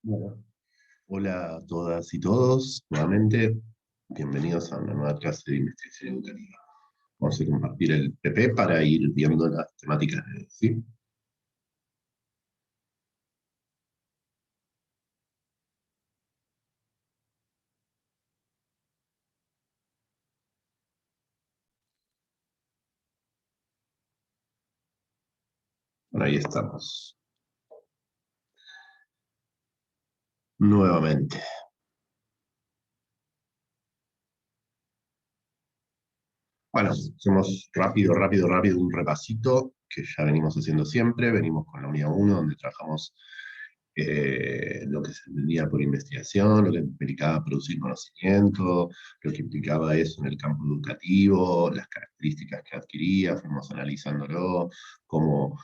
Bueno, hola a todas y todos, nuevamente, bienvenidos a una nueva clase de investigación educativa. Vamos a compartir el PP para ir viendo las temáticas ¿sí? Bueno, ahí estamos, nuevamente. Bueno, hacemos rápido un repasito que ya venimos haciendo siempre. Venimos con la unidad 1, donde trabajamos lo que se entendía por investigación, lo que implicaba producir conocimiento, lo que implicaba eso en el campo educativo, las características que adquiría, fuimos analizándolo, cómo,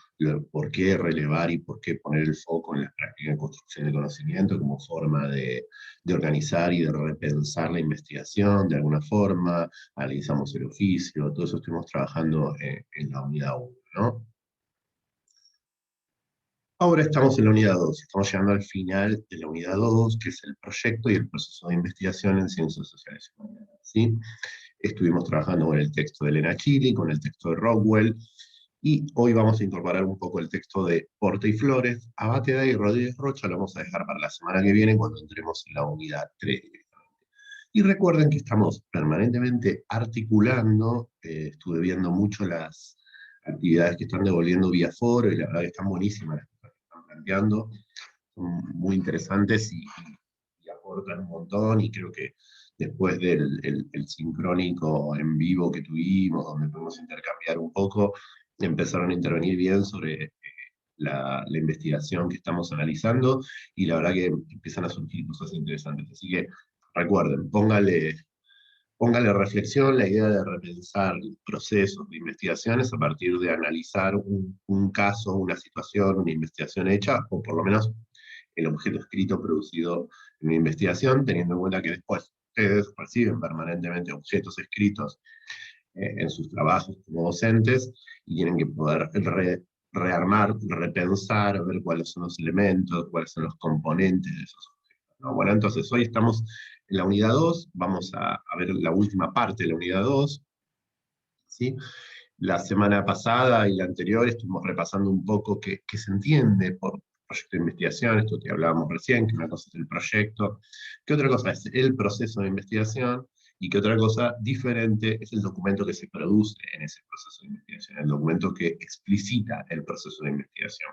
por qué relevar y por qué poner el foco en las prácticas de construcción de conocimiento como forma de organizar y de repensar la investigación de alguna forma, analizamos el oficio, todo eso estuvimos trabajando en la unidad 1, ¿no? Ahora estamos en la unidad 2, estamos llegando al final de la unidad 2, que es el proyecto y el proceso de investigación en ciencias sociales y humanidades, ¿sí? Estuvimos trabajando con el texto de Elena Chili, con el texto de Rockwell, y hoy vamos a incorporar un poco el texto de Porte y Flores. Abáteda y Rodríguez Rocha lo vamos a dejar para la semana que viene cuando entremos en la unidad 3. Y recuerden que estamos permanentemente articulando, estuve viendo mucho las actividades que están devolviendo vía foro, y la verdad que están buenísimas las cosas que están planteando, son muy interesantes y aportan un montón, y creo que después del el sincrónico en vivo que tuvimos, donde pudimos intercambiar un poco, empezaron a intervenir bien sobre la investigación que estamos analizando, y la verdad que empiezan a surgir cosas interesantes. Así que recuerden, póngale reflexión la idea de repensar procesos de investigaciones a partir de analizar un caso, una situación, una investigación hecha, o por lo menos el objeto escrito producido en una investigación, teniendo en cuenta que después ustedes reciben permanentemente objetos escritos en sus trabajos como docentes, y tienen que poder rearmar, repensar, ver cuáles son los elementos, cuáles son los componentes de esos objetos, ¿no? Bueno, entonces hoy estamos en la unidad 2, vamos a ver la última parte de la unidad 2, ¿sí? La semana pasada y la anterior estuvimos repasando un poco qué se entiende por proyecto de investigación, esto que hablábamos recién, que una cosa es el proyecto, que otra cosa es el proceso de investigación, y que otra cosa diferente es el documento que se produce en ese proceso de investigación, el documento que explicita el proceso de investigación.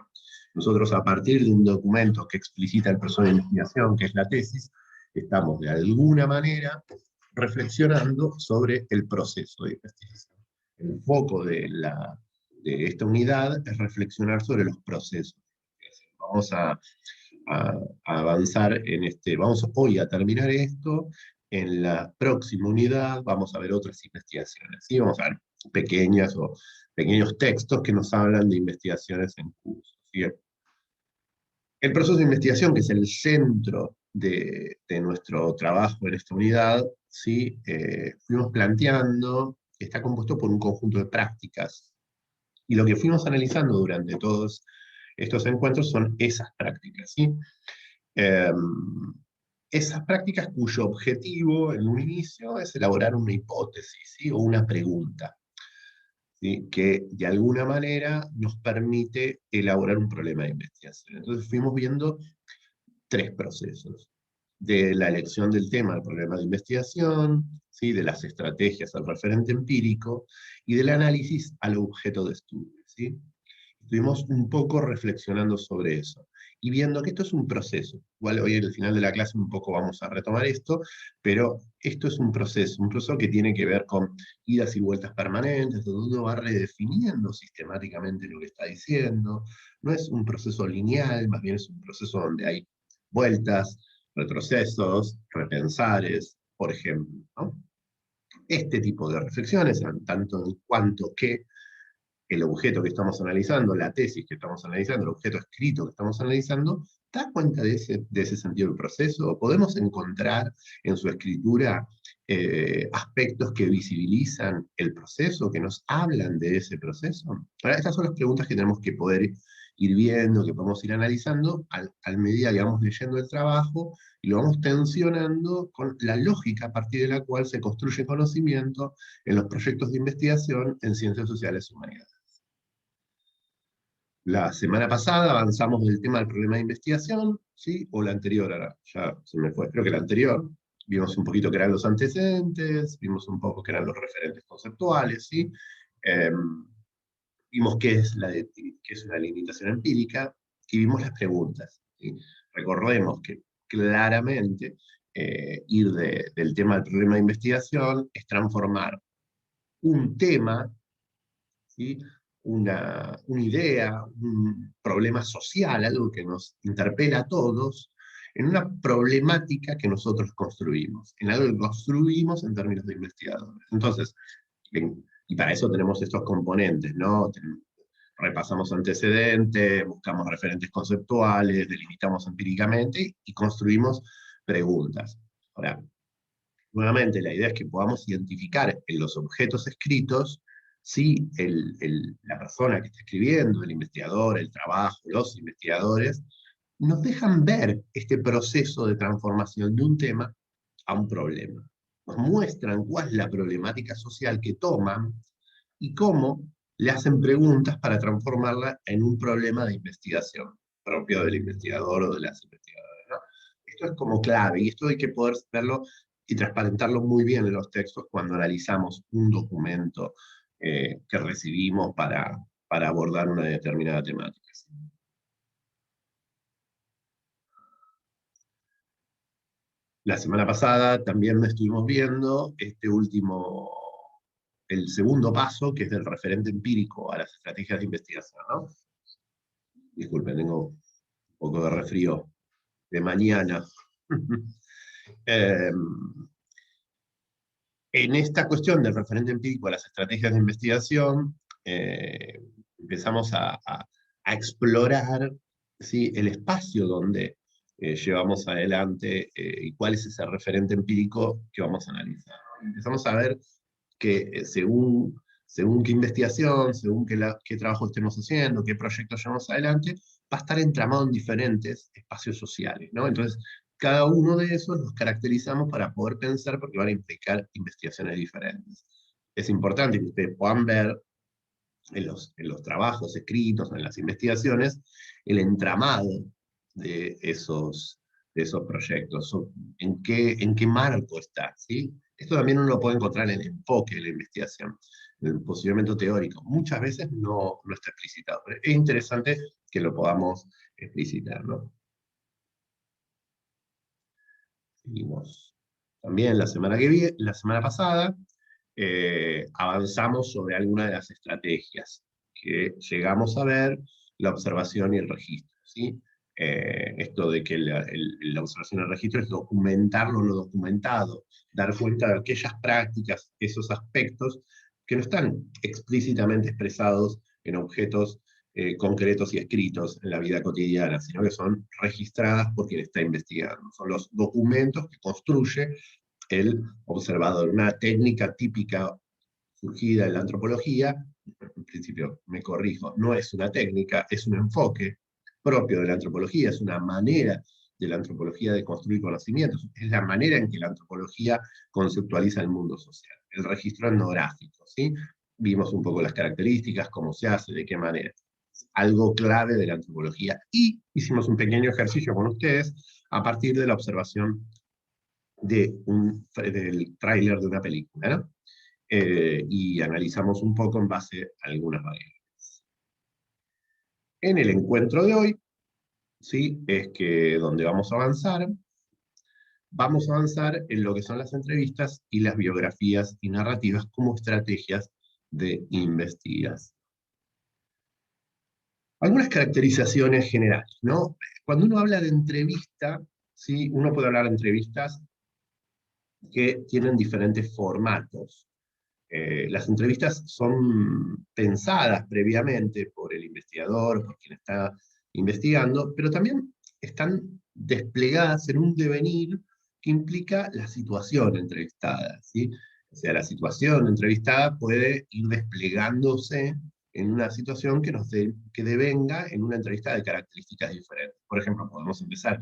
Nosotros, a partir de un documento que explicita el proceso de investigación, que es la tesis, estamos de alguna manera reflexionando sobre el proceso de investigación. El foco de esta unidad es reflexionar sobre los procesos. Vamos a avanzar en este, vamos hoy a terminar esto, en la próxima unidad vamos a ver otras investigaciones, ¿sí? Vamos a ver pequeñas o pequeños textos que nos hablan de investigaciones en curso, ¿sí? El proceso de investigación, que es el centro de nuestro trabajo en esta unidad, ¿sí? Fuimos planteando, está compuesto por un conjunto de prácticas, y lo que fuimos analizando durante todos estos encuentros son esas prácticas, ¿sí? Eh, Esas prácticas cuyo objetivo en un inicio es elaborar una hipótesis, ¿sí? O una pregunta, ¿sí? Que de alguna manera nos permite elaborar un problema de investigación. Entonces fuimos viendo tres procesos: de la elección del tema del problema de investigación, ¿sí? De las estrategias al referente empírico y del análisis al objeto de estudio, ¿sí? Estuvimos un poco reflexionando sobre eso y viendo que esto es un proceso. Igual hoy al final de la clase un poco vamos a retomar esto, pero esto es un proceso que tiene que ver con idas y vueltas permanentes, donde uno va redefiniendo sistemáticamente lo que está diciendo. No es un proceso lineal, más bien es un proceso donde hay vueltas, retrocesos, repensares, por ejemplo, ¿no? Este tipo de reflexiones, en tanto en cuanto que el objeto que estamos analizando, la tesis que estamos analizando, el objeto escrito que estamos analizando, da cuenta de ese sentido del proceso. Podemos encontrar en su escritura aspectos que visibilizan el proceso, que nos hablan de ese proceso? Ahora, estas son las preguntas que tenemos que poder ir viendo, que podemos ir analizando al medida que vamos leyendo el trabajo y lo vamos tensionando con la lógica a partir de la cual se construye conocimiento en los proyectos de investigación en ciencias sociales y humanidades. La semana pasada avanzamos del tema del problema de investigación, ¿sí? O la anterior, ahora ya se me fue, creo que la anterior. Vimos un poquito qué eran los antecedentes, vimos un poco qué eran los referentes conceptuales, ¿sí? Eh, Vimos qué es una limitación empírica y vimos las preguntas, ¿sí? Recordemos que claramente ir del tema al problema de investigación es transformar un tema, ¿sí? Una idea, un problema social, algo que nos interpela a todos, en una problemática que nosotros construimos, en algo que construimos en términos de investigadores. Entonces, y para eso tenemos estos componentes, ¿no? Repasamos antecedentes, buscamos referentes conceptuales, delimitamos empíricamente y construimos preguntas. Ahora, nuevamente, la idea es que podamos identificar en los objetos escritos si la persona que está escribiendo, el investigador, el trabajo, los investigadores, nos dejan ver este proceso de transformación de un tema a un problema. Nos muestran cuál es la problemática social que toman y cómo le hacen preguntas para transformarla en un problema de investigación propio del investigador o de las investigadoras, ¿no? Esto es como clave y esto hay que poder verlo y transparentarlo muy bien en los textos cuando analizamos un documento que recibimos para abordar una determinada temática. La semana pasada también estuvimos viendo el segundo paso, que es del referente empírico a las estrategias de investigación, ¿no? Disculpen, tengo un poco de resfrío de mañana. eh, En esta cuestión del referente empírico a las estrategias de investigación, empezamos a explorar, ¿sí? El espacio donde llevamos adelante y cuál es ese referente empírico que vamos a analizar. Empezamos a ver que según qué investigación, según qué trabajo estemos haciendo, qué proyectos llevamos adelante, va a estar entramado en diferentes espacios sociales, ¿no? Entonces, cada uno de esos los caracterizamos para poder pensar porque van a implicar investigaciones diferentes. Es importante que ustedes puedan ver en los trabajos escritos, en las investigaciones, el entramado de esos proyectos, en qué marco está, ¿sí? Esto también uno lo puede encontrar en el enfoque de la investigación, en el posicionamiento teórico. Muchas veces no está explicitado, pero es interesante que lo podamos explicitar, ¿no? Seguimos. También la semana pasada avanzamos sobre algunas de las estrategias que llegamos a ver, la observación y el registro, ¿sí? Esto de que la observación y el registro es documentar lo no documentado, dar cuenta de aquellas prácticas, esos aspectos que no están explícitamente expresados en objetos concretos y escritos en la vida cotidiana, sino que son registradas por quien está investigando. Son los documentos que construye el observador. Una técnica típica surgida en la antropología, en principio me corrijo, no es una técnica, es un enfoque propio de la antropología, es una manera de la antropología de construir conocimientos, es la manera en que la antropología conceptualiza el mundo social. El registro etnográfico, ¿sí? Vimos un poco las características, cómo se hace, de qué manera. Es algo clave de la antropología. Y hicimos un pequeño ejercicio con ustedes a partir de la observación del tráiler de una película, ¿no? Y analizamos un poco en base a algunas variables. En el encuentro de hoy, ¿sí? Es que donde vamos a avanzar en lo que son las entrevistas y las biografías y narrativas como estrategias de investigación. Algunas caracterizaciones generales, ¿no? Cuando uno habla de entrevista, ¿sí? Uno puede hablar de entrevistas que tienen diferentes formatos. Las entrevistas son pensadas previamente por el investigador, por quien está investigando, pero también están desplegadas en un devenir que implica la situación entrevistada, ¿sí? O sea, la situación entrevistada puede ir desplegándose en una situación que devenga en una entrevista de características diferentes. Por ejemplo, podemos empezar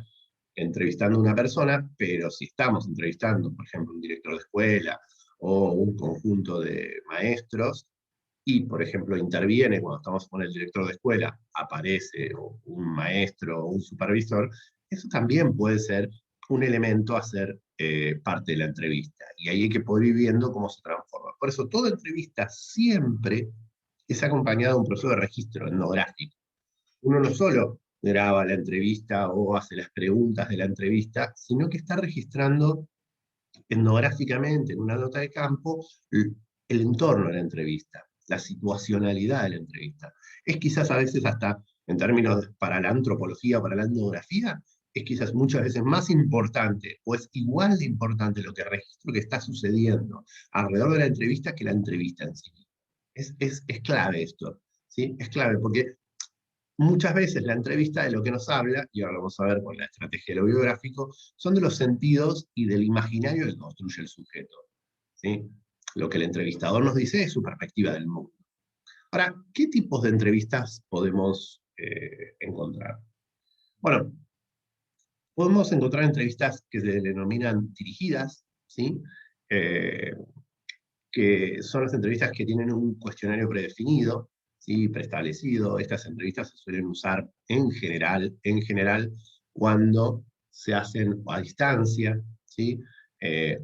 entrevistando a una persona, pero si estamos entrevistando, por ejemplo, un director de escuela o un conjunto de maestros, y, por ejemplo, interviene cuando estamos con el director de escuela, aparece un maestro o un supervisor, eso también puede ser un elemento a ser parte de la entrevista. Y ahí hay que poder ir viendo cómo se transforma. Por eso, toda entrevista siempre es acompañada de un proceso de registro etnográfico. Uno no solo graba la entrevista o hace las preguntas de la entrevista, sino que está registrando etnográficamente en una nota de campo el entorno de la entrevista, la situacionalidad de la entrevista. Es quizás a veces hasta, en términos para la antropología, para la etnografía, es quizás muchas veces más importante, o es igual de importante lo que registro que está sucediendo alrededor de la entrevista que la entrevista en sí. Es clave esto, ¿sí? Es clave porque muchas veces la entrevista de lo que nos habla, y ahora lo vamos a ver con la estrategia de lo biográfico, son de los sentidos y del imaginario que construye el sujeto. ¿Sí? Lo que el entrevistador nos dice es su perspectiva del mundo. Ahora, ¿qué tipos de entrevistas podemos encontrar? Bueno, podemos encontrar entrevistas que se denominan dirigidas, ¿sí? Eh, que son las entrevistas que tienen un cuestionario predefinido, ¿sí? Preestablecido. Estas entrevistas se suelen usar en general cuando se hacen a distancia, ¿sí?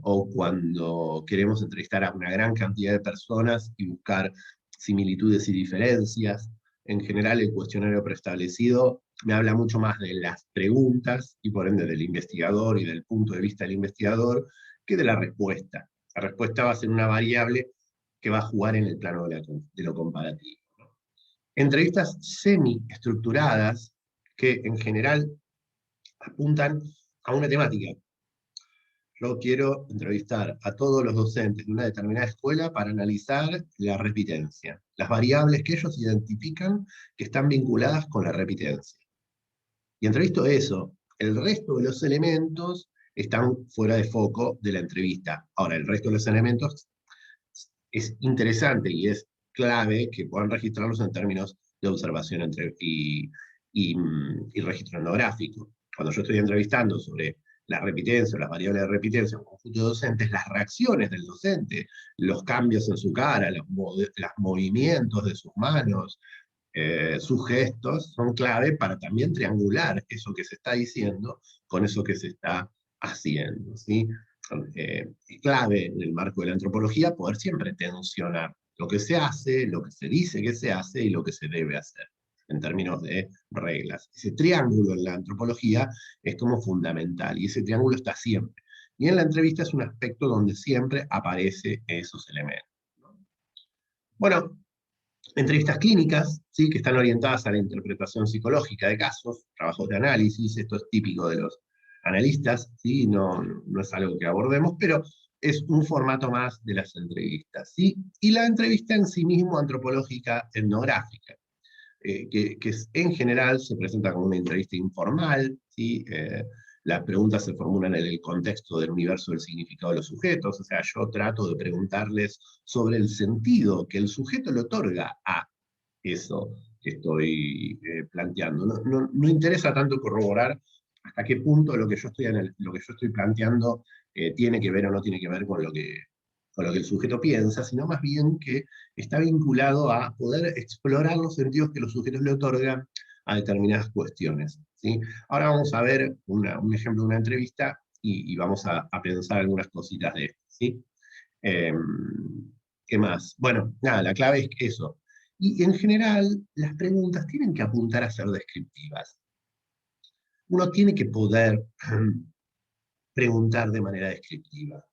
O cuando queremos entrevistar a una gran cantidad de personas y buscar similitudes y diferencias. En general, el cuestionario preestablecido me habla mucho más de las preguntas y por ende del investigador y del punto de vista del investigador que de la respuesta. La respuesta va a ser una variable que va a jugar en el plano de lo comparativo. Entrevistas semi-estructuradas que en general apuntan a una temática. Yo quiero entrevistar a todos los docentes de una determinada escuela para analizar la repitencia, las variables que ellos identifican que están vinculadas con la repitencia. Y entrevisto eso. El resto de los elementos están fuera de foco de la entrevista. Ahora, el resto de los elementos es interesante y es clave que puedan registrarlos en términos de observación y registro etnográfico. Cuando yo estoy entrevistando sobre la repitencia o las variables de repitencia en un conjunto de docentes, las reacciones del docente, los cambios en su cara, los movimientos de sus manos, sus gestos son clave para también triangular eso que se está diciendo con eso que se está haciendo, ¿sí? Clave en el marco de la antropología poder siempre tensionar lo que se hace, lo que se dice que se hace y lo que se debe hacer en términos de reglas. Ese triángulo en la antropología es como fundamental y ese triángulo está siempre. Y en la entrevista es un aspecto donde siempre aparece esos elementos. Bueno, entrevistas clínicas, ¿sí? Que están orientadas a la interpretación psicológica de casos, trabajos de análisis, esto es típico de los analistas, ¿sí? No es algo que abordemos, pero es un formato más de las entrevistas. ¿Sí? Y la entrevista en sí mismo antropológica etnográfica, que en general se presenta como una entrevista informal, ¿sí? Las preguntas se formulan en el contexto del universo del significado de los sujetos, o sea, yo trato de preguntarles sobre el sentido que el sujeto le otorga a eso que estoy planteando. No interesa tanto corroborar hasta qué punto lo que yo estoy planteando tiene que ver o no tiene que ver con lo que el sujeto piensa, sino más bien que está vinculado a poder explorar los sentidos que los sujetos le otorgan a determinadas cuestiones. ¿Sí? Ahora vamos a ver un ejemplo de una entrevista y vamos a pensar algunas cositas de esto. ¿Sí? Eh, ¿Qué más? Bueno, nada, la clave es eso. Y en general, las preguntas tienen que apuntar a ser descriptivas. Uno tiene que poder preguntar de manera descriptiva.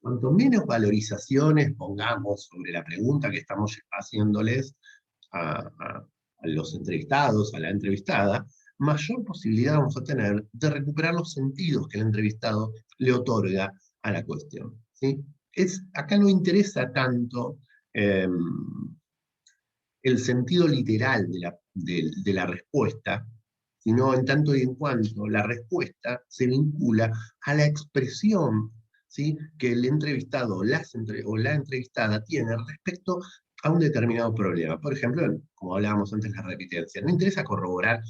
Cuanto menos valorizaciones pongamos sobre la pregunta que estamos haciéndoles a los entrevistados, a la entrevistada, mayor posibilidad vamos a tener de recuperar los sentidos que el entrevistado le otorga a la cuestión. ¿Sí? Acá no interesa tanto eh, el sentido literal de la respuesta, sino en tanto y en cuanto la respuesta se vincula a la expresión, ¿sí?, que el entrevistado o la entrevistada tiene respecto a un determinado problema. Por ejemplo, como hablábamos antes, la repitencia. No interesa corroborar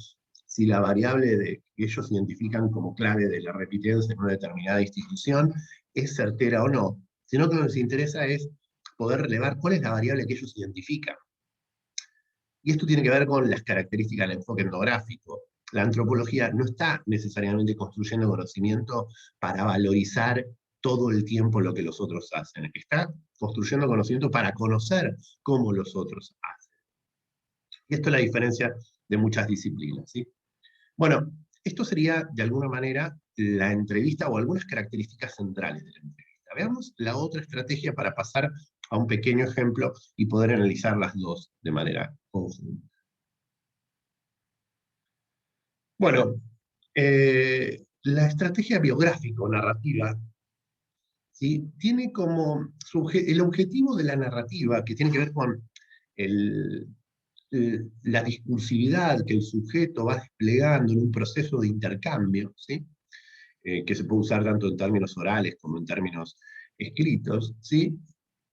si la variable que ellos identifican como clave de la repitencia en una determinada institución es certera o no, sino que lo que les interesa es poder relevar cuál es la variable que ellos identifican. Y esto tiene que ver con las características del enfoque etnográfico. La antropología no está necesariamente construyendo conocimiento para valorizar todo el tiempo lo que los otros hacen. Está construyendo conocimiento para conocer cómo los otros hacen. Y esto es la diferencia de muchas disciplinas, ¿sí? Bueno, esto sería, de alguna manera, la entrevista o algunas características centrales de la entrevista. Veamos la otra estrategia para pasar a un pequeño ejemplo y poder analizar las dos de manera conjunta. Bueno, la estrategia biográfico-narrativa, ¿sí?, tiene como el objetivo de la narrativa, que tiene que ver con el, la discursividad que el sujeto va desplegando en un proceso de intercambio, ¿sí?, que se puede usar tanto en términos orales como en términos escritos, ¿sí?,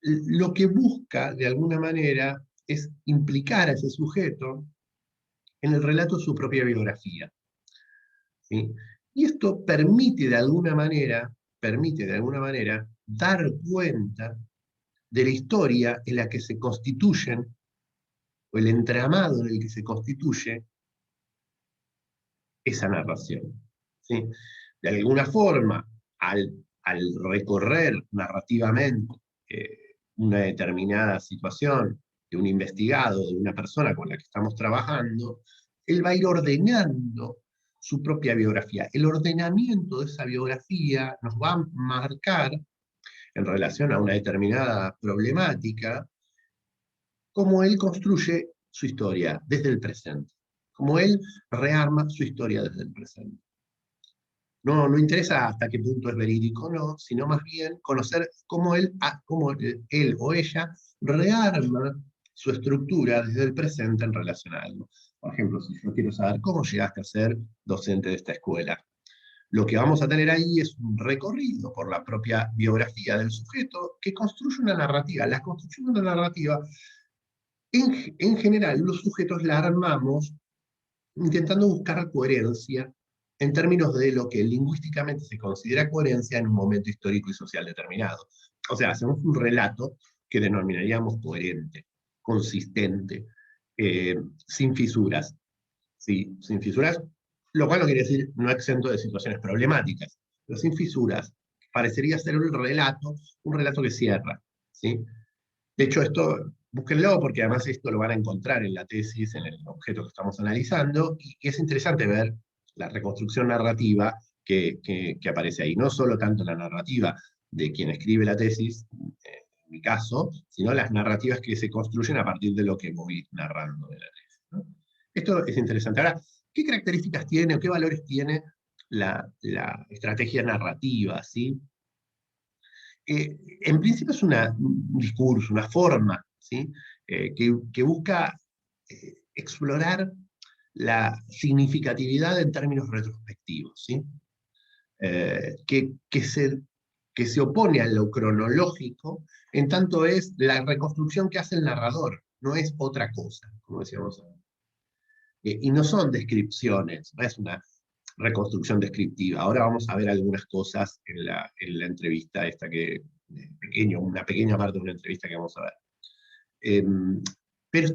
lo que busca, de alguna manera, es implicar a ese sujeto en el relato de su propia biografía, ¿sí? Y esto permite de alguna manera dar cuenta de la historia en la que se constituyen, o el entramado en el que se constituye esa narración, ¿sí? De alguna forma, al recorrer narrativamente una determinada situación de un investigado, de una persona con la que estamos trabajando, él va a ir ordenando su propia biografía. El ordenamiento de esa biografía nos va a marcar, en relación a una determinada problemática, cómo él construye su historia desde el presente, cómo él rearma su historia desde el presente. No interesa hasta qué punto es verídico o no, sino más bien conocer cómo él o ella rearma su estructura desde el presente en relación a algo. Por ejemplo, si yo quiero saber cómo llegaste a ser docente de esta escuela, lo que vamos a tener ahí es un recorrido por la propia biografía del sujeto que construye una narrativa. La construcción de una narrativa, en general, los sujetos la armamos intentando buscar coherencia en términos de lo que lingüísticamente se considera coherencia en un momento histórico y social determinado. O sea, hacemos un relato que denominaríamos coherente, consistente, sin fisuras. ¿Sí? Sin fisuras, lo cual no quiere decir no exento de situaciones problemáticas, pero sin fisuras. Parecería ser un relato que cierra, ¿sí? De hecho, esto, búsquenlo, porque además esto lo van a encontrar en la tesis, en el objeto que estamos analizando, y es interesante ver la reconstrucción narrativa que aparece ahí. No solo tanto la narrativa de quien escribe la tesis, en mi caso, sino las narrativas que se construyen a partir de lo que voy narrando de la tesis, ¿no? Esto es interesante. Ahora, ¿qué características tiene o qué valores tiene la estrategia narrativa, ¿sí? En principio es un discurso, una forma, ¿sí? Que busca explorar la significatividad en términos retrospectivos, ¿sí? Eh, que, que, se, que se opone a lo cronológico, en tanto es la reconstrucción que hace el narrador, no es otra cosa, como decíamos antes. Y no son descripciones, no es una reconstrucción descriptiva. Ahora vamos a ver algunas cosas en la entrevista esta una pequeña parte de una entrevista que vamos a ver. Eh, pero,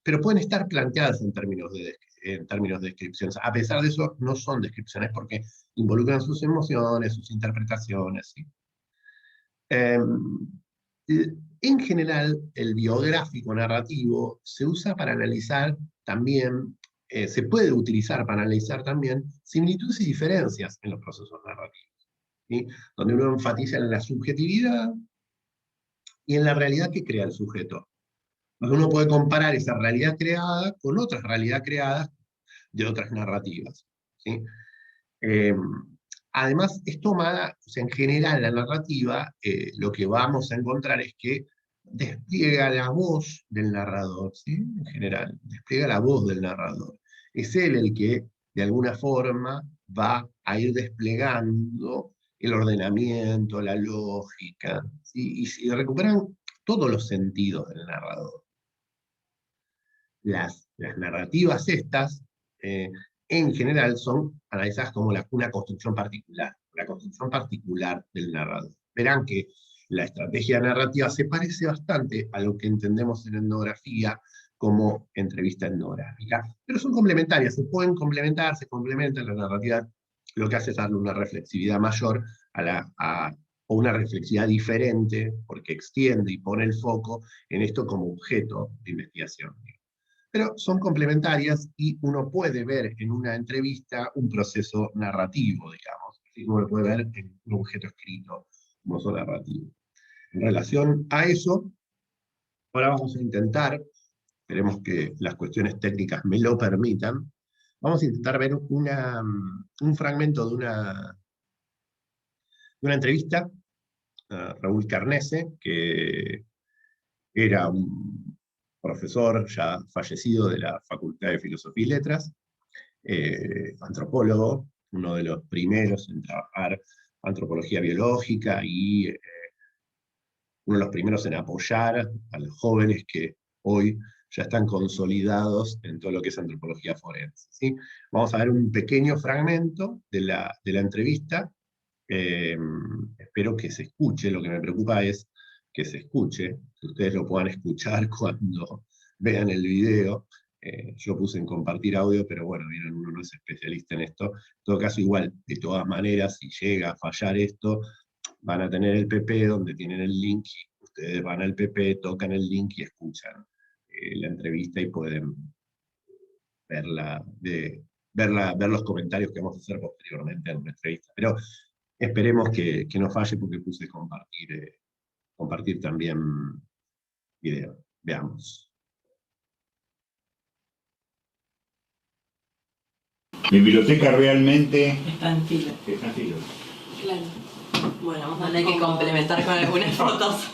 pero pueden estar planteadas en términos de descripciones. A pesar de eso, no son descripciones porque involucran sus emociones, sus interpretaciones, ¿sí? En general, el biográfico narrativo se usa para analizar también, se puede utilizar para analizar también similitudes y diferencias en los procesos narrativos, ¿sí? Donde uno enfatiza en la subjetividad y en la realidad que crea el sujeto. Donde uno puede comparar esa realidad creada con otras realidades creadas de otras narrativas, ¿sí? Eh, Además, es tomada, o sea, en general la narrativa, lo que vamos a encontrar es que despliega la voz del narrador, ¿sí? En general, despliega la voz del narrador. Es él el que, de alguna forma va a ir desplegando el ordenamiento, la lógica, ¿sí? Y recuperan todos los sentidos del narrador. Las narrativas estas, en general, son analizadas como una construcción particular del narrador. Verán que la estrategia narrativa se parece bastante a lo que entendemos en etnografía como entrevista etnográfica, pero son complementarias, se pueden complementar, se complementan. La narrativa lo que hace es darle una reflexividad mayor o una reflexividad diferente, porque extiende y pone el foco en esto como objeto de investigación. Pero son complementarias y uno puede ver en una entrevista un proceso narrativo, digamos, así como lo puede ver en un objeto escrito, un proceso narrativo. En relación a eso, ahora vamos a intentar, esperemos que las cuestiones técnicas me lo permitan, vamos a intentar ver un fragmento de una entrevista a Raúl Carnese, que era un profesor ya fallecido de la Facultad de Filosofía y Letras, antropólogo, uno de los primeros en trabajar antropología biológica y uno de los primeros en apoyar a los jóvenes que hoy ya están consolidados en todo lo que es antropología forense, ¿sí? Vamos a ver un pequeño fragmento de la entrevista. Espero que se escuche. Lo que me preocupa es que se escuche, que ustedes lo puedan escuchar cuando vean el video. Yo puse en compartir audio, pero bueno, vieron, uno no es especialista en esto. En todo caso, igual, de todas maneras, si llega a fallar esto, van a tener el PP donde tienen el link, y ustedes van al PP, tocan el link y escuchan la entrevista y pueden ver los comentarios que vamos a hacer posteriormente en la entrevista. Pero esperemos que no falle, porque puse compartir también video. Veamos. Mi biblioteca realmente está en filo. Está en filo. Claro. Bueno, vamos a tener que complementar con algunas fotos.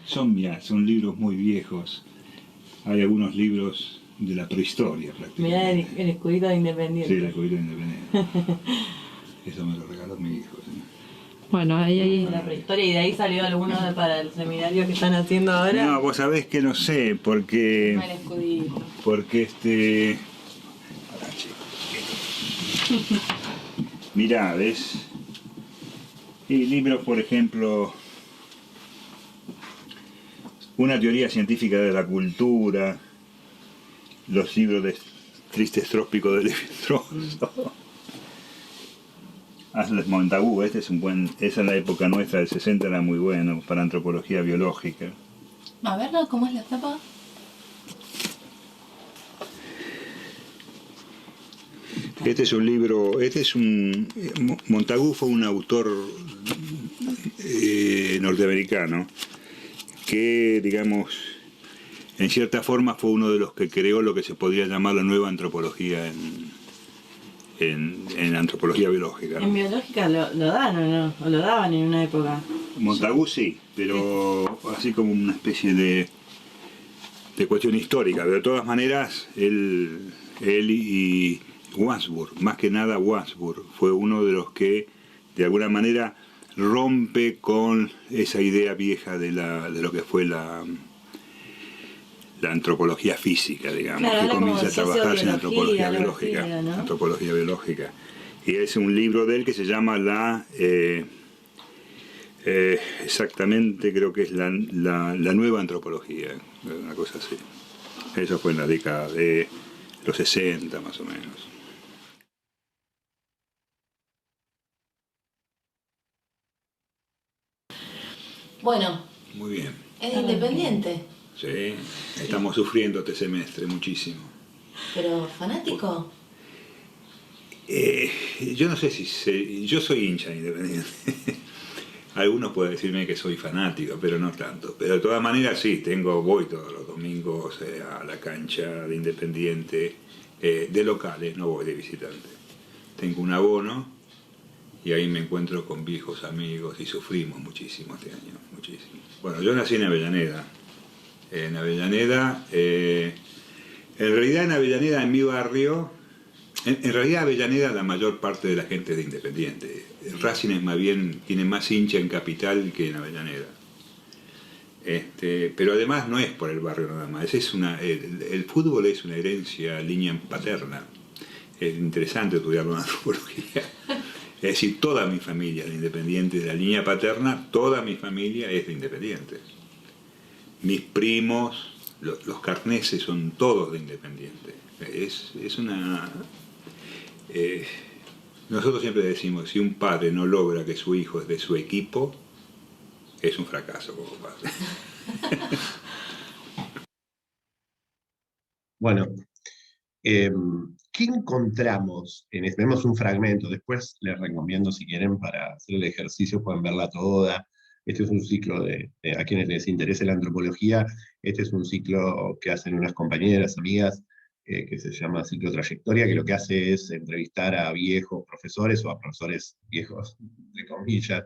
Son libros muy viejos. Hay algunos libros de la prehistoria prácticamente. Mirá el escudito de Independiente. Sí, el escudito de Independiente. Eso me lo regaló mi hijo. ¿Sí? Bueno, ahí la prehistoria, y de ahí salió alguno para el seminario que están haciendo ahora. No, vos sabés que no sé, porque... El escudito. Porque mirá, ¿ves? Y libros, por ejemplo, Una teoría científica de la cultura, los libros de Tristes Trópicos de Levi-Strauss. Atlas Montagu, esa en la época nuestra del 60 era muy bueno para antropología biológica. A verlo, ¿cómo es la tapa? Montagu fue un autor norteamericano que, digamos, en cierta forma fue uno de los que creó lo que se podría llamar la nueva antropología en antropología biológica, ¿no? En biológica lo dan, ¿o no? ¿O lo daban en una época? Montagu sí, pero así como una especie de cuestión histórica. Pero de todas maneras, él y Wadsworth, más que nada Wadsworth, fue uno de los que de alguna manera rompe con esa idea vieja de lo que fue la antropología física, digamos, claro, que comienza a trabajarse en antropología biológica, ¿no? Antropología biológica. Y es un libro de él que se llama exactamente, creo que es la nueva antropología, una cosa así. Eso fue en la década de los 60 más o menos. Bueno, Muy bien. es independiente. Sí, estamos sufriendo este semestre muchísimo. ¿Pero fanático? Yo no sé yo soy hincha de Independiente. Algunos pueden decirme que soy fanático, pero no tanto. Pero de todas maneras sí, voy todos los domingos a la cancha de Independiente, de locales, no voy de visitante. Tengo un abono y ahí me encuentro con viejos amigos y sufrimos muchísimo este año, muchísimo. Bueno, yo nací en Avellaneda. En Avellaneda En realidad en Avellaneda, en mi barrio, en realidad Avellaneda la mayor parte de la gente es de Independiente. Racing es más bien, tiene más hincha en Capital que en Avellaneda. Pero además no es por el barrio nada más, el fútbol es una herencia línea paterna. Es interesante estudiarlo en antropología. Es decir, toda mi familia es de Independiente, de la línea paterna, toda mi familia es de Independiente. Mis primos, los carneses son todos de Independiente. Es una... nosotros siempre decimos, si un padre no logra que su hijo es de su equipo, es un fracaso como padre. Bueno, ¿qué encontramos en este? Vemos un fragmento, después les recomiendo si quieren para hacer el ejercicio, pueden verla toda. Este es un ciclo a quienes les interese la antropología, este es un ciclo que hacen unas compañeras, amigas, que se llama Ciclo Trayectoria, que lo que hace es entrevistar a viejos profesores o a profesores viejos, entre comillas,